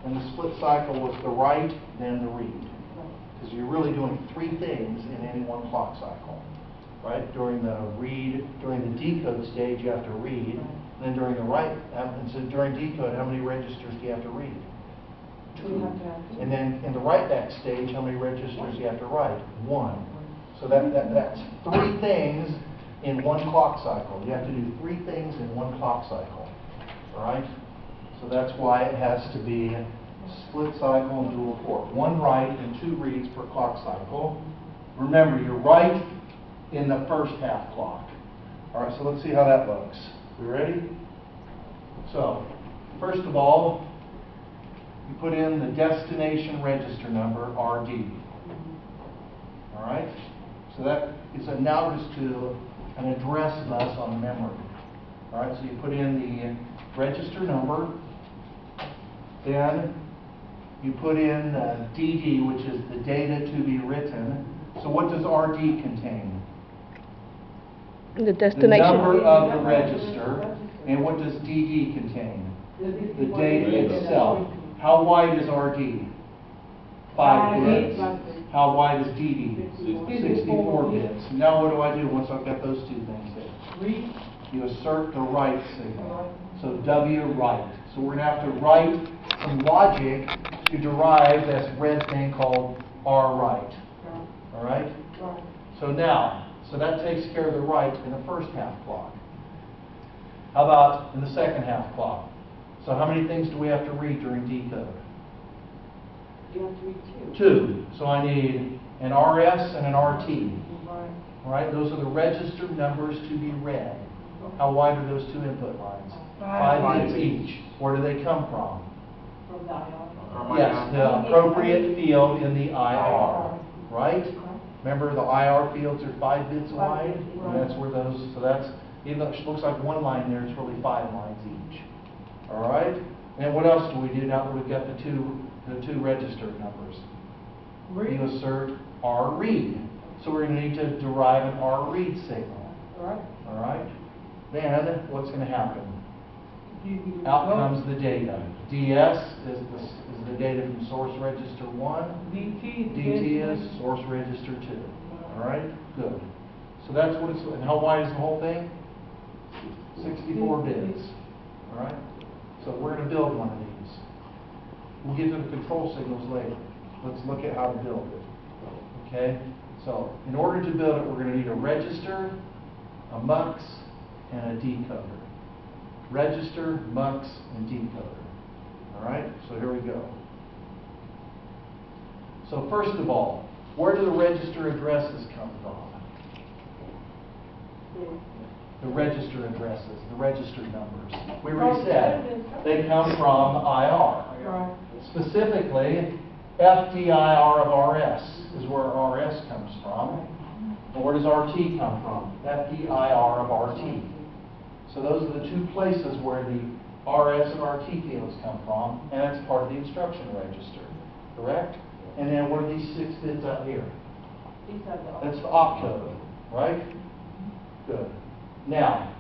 And the split cycle was the write, then the read. Because you're really doing three things in any one clock cycle. Right? During the decode stage, you have to read. And then during the write, and so during decode, how many registers do you have to read? 2. And then in the write back stage, how many registers do you have to write? 1. So that's three things in one clock cycle. You have to do three things in one clock cycle. All right? So that's why it has to be split cycle and dual port. 1 write and 2 reads per clock cycle. Remember, you write in the first half clock. All right, so let's see how that looks. We ready? So, first of all, you put in the destination register number, RD. All right? So that is analogous to an address bus on memory. All right, so you put in the register number, then you put in DD, which is the data to be written. So what does RD contain? The destination. The number of the register. And what does DD contain? The data itself. How wide is RD? 5 bits. How wide is DD? 64 bits. Now what do I do once I've got those two things there? You assert the write signal. So W write. So we're going to have to write some logic to derive this red thing called R write. All right? So now, so that takes care of the write in the first half clock. How about in the second half clock? So how many things do we have to read during decode? You have to read 2. 2. So I need an RS and an RT. All right? Those are the registered numbers to be read. How wide are those two input lines? 5 bits each. Where do they come from? From the IR. Yes, the appropriate field in the IR. Right? Remember, the IR fields are 5 bits wide, and that's where those. So that's, even though it looks like one line there, it's really 5 lines each. All right. And what else do we do now that we've got the two registered numbers? You assert R read. So we're going to need to derive an R read signal. All right. Then what's going to happen? Out comes the data. DS is the data from source register 1. DT is source register 2. All right? Good. So that's what it's, and how wide is the whole thing? 64 bits. All right? So we're going to build one of these. We'll get to the control signals later. Let's look at how to build it. Okay? So in order to build it, we're going to need a register, a MUX, and a decoder. Register, MUX, and decoder. All right? So here we go. So first of all, where do the register addresses come from? The register addresses, the registered numbers. We already said they come from IR. Specifically, FDIR of RS is where RS comes from. And where does RT come from? FDIR of RT. So those are the two places where the RS and RT fields come from, and that's part of the instruction register. Correct? And then what are these 6 bits up here? That's the opcode, right? Good. Now,